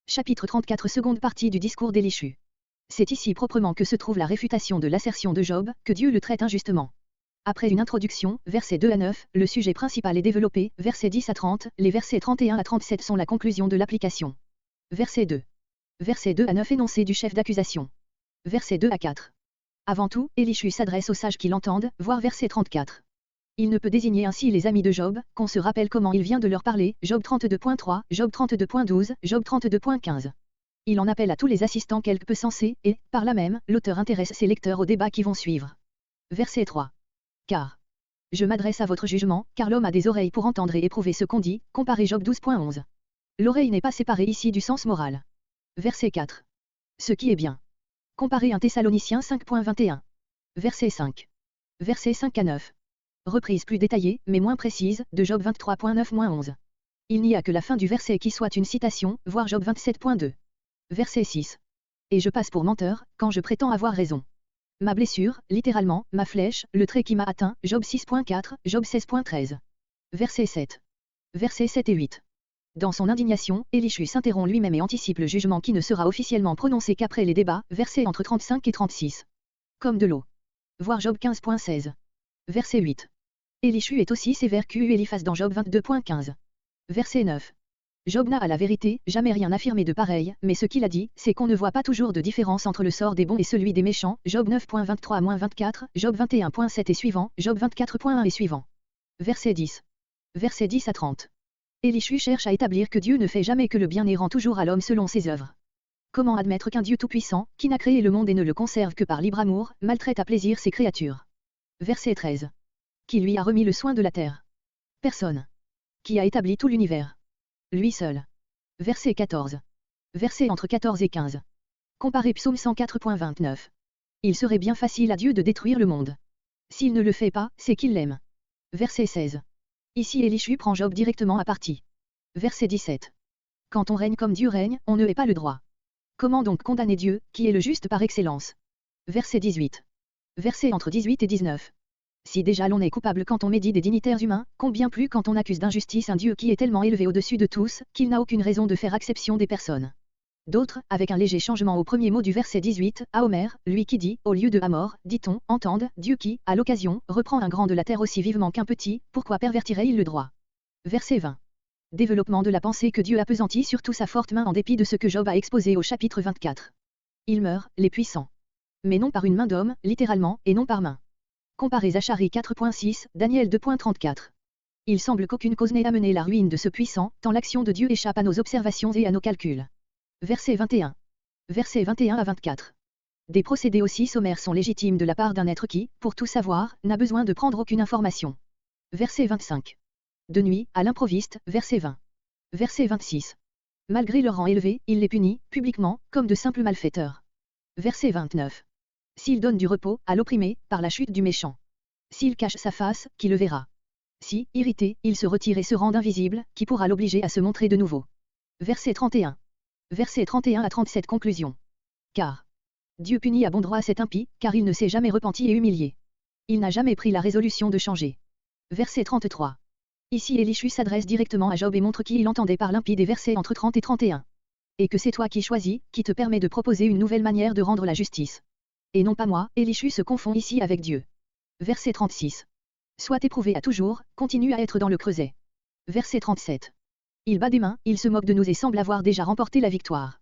Chapitre 34 Seconde partie du discours d'Élishu. C'est ici proprement que se trouve la réfutation de l'assertion de Job, que Dieu le traite injustement. Après une introduction, versets 2 à 9, le sujet principal est développé, versets 10 à 30, les versets 31 à 37 sont la conclusion de l'application. Verset 2. Versets 2 à 9 énoncé du chef d'accusation. Versets 2 à 4. Avant tout, Élishu s'adresse aux sages qui l'entendent, voir verset 34. Il ne peut désigner ainsi les amis de Job, qu'on se rappelle comment il vient de leur parler, Job 32.3, Job 32.12, Job 32.15. Il en appelle à tous les assistants quelque peu sensés, et, par là même, l'auteur intéresse ses lecteurs aux débats qui vont suivre. Verset 3. Car je m'adresse à votre jugement, car l'homme a des oreilles pour entendre et éprouver ce qu'on dit, comparez Job 12.11. L'oreille n'est pas séparée ici du sens moral. Verset 4. Ce qui est bien. Comparez 1 Thessaloniciens 5.21. Verset 5. Verset 5 à 9. Reprise plus détaillée, mais moins précise, de Job 23.9-11. Il n'y a que la fin du verset qui soit une citation, voir Job 27.2. Verset 6. Et je passe pour menteur, quand je prétends avoir raison. Ma blessure, littéralement, ma flèche, le trait qui m'a atteint, Job 6.4, Job 16.13. Verset 7. Versets 7 et 8. Dans son indignation, Élishu s'interrompt lui-même et anticipe le jugement qui ne sera officiellement prononcé qu'après les débats, versets entre 35 et 36. Comme de l'eau. Voir Job 15.16. Verset 8. Élishu est aussi sévère qu'U Eliphaz dans Job 22.15. Verset 9. Job n'a à la vérité jamais rien affirmé de pareil, mais ce qu'il a dit, c'est qu'on ne voit pas toujours de différence entre le sort des bons et celui des méchants, Job 9.23-24, Job 21.7 et suivant, Job 24.1 et suivant. Verset 10. Verset 10 à 30. Élishu cherche à établir que Dieu ne fait jamais que le bien et rend toujours à l'homme selon ses œuvres. Comment admettre qu'un Dieu tout-puissant, qui n'a créé le monde et ne le conserve que par libre amour, maltraite à plaisir ses créatures? Verset 13. Qui lui a remis le soin de la terre? Personne. Qui a établi tout l'univers? Lui seul. Verset 14. Verset entre 14 et 15. Comparez Psaume 104.29. Il serait bien facile à Dieu de détruire le monde. S'il ne le fait pas, c'est qu'il l'aime. Verset 16. Ici Élishu prend Job directement à partie. Verset 17. Quand on règne comme Dieu règne, on ne hait pas le droit. Comment donc condamner Dieu, qui est le juste par excellence? Verset 18. Verset entre 18 et 19. Si déjà l'on est coupable quand on médit des dignitaires humains, combien plus quand on accuse d'injustice un Dieu qui est tellement élevé au-dessus de tous, qu'il n'a aucune raison de faire exception des personnes. D'autres, avec un léger changement au premier mot du verset 18, à Homère, lui qui dit, au lieu de Amor, dit-on, entende, Dieu qui, à l'occasion, reprend un grand de la terre aussi vivement qu'un petit, pourquoi pervertirait-il le droit? Verset 20. Développement de la pensée que Dieu appesantit sur tout sa forte main en dépit de ce que Job a exposé au chapitre 24. Ils meurent, les puissants. Mais non par une main d'homme, littéralement, et non par main. Comparez Zacharie 4.6, Daniel 2.34. Il semble qu'aucune cause n'ait amené la ruine de ce puissant, tant l'action de Dieu échappe à nos observations et à nos calculs. Verset 21. Versets 21 à 24. Des procédés aussi sommaires sont légitimes de la part d'un être qui, pour tout savoir, n'a besoin de prendre aucune information. Verset 25. De nuit, à l'improviste, verset 20. Verset 26. Malgré leur rang élevé, il les punit, publiquement, comme de simples malfaiteurs. Verset 29. S'il donne du repos, à l'opprimé, par la chute du méchant. S'il cache sa face, qui le verra? Si, irrité, il se retire et se rend invisible, qui pourra l'obliger à se montrer de nouveau? Verset 31. Verset 31 à 37 Conclusion. Car Dieu punit à bon droit cet impie, car il ne s'est jamais repenti et humilié. Il n'a jamais pris la résolution de changer. Verset 33. Ici Élishu s'adresse directement à Job et montre qui il entendait par l'impie des versets entre 30 et 31. Et que c'est toi qui choisis, qui te permet de proposer une nouvelle manière de rendre la justice. Et non pas moi, Élishu se confond ici avec Dieu. Verset 36. Sois éprouvé à toujours, continue à être dans le creuset. Verset 37. Il bat des mains, il se moque de nous et semble avoir déjà remporté la victoire.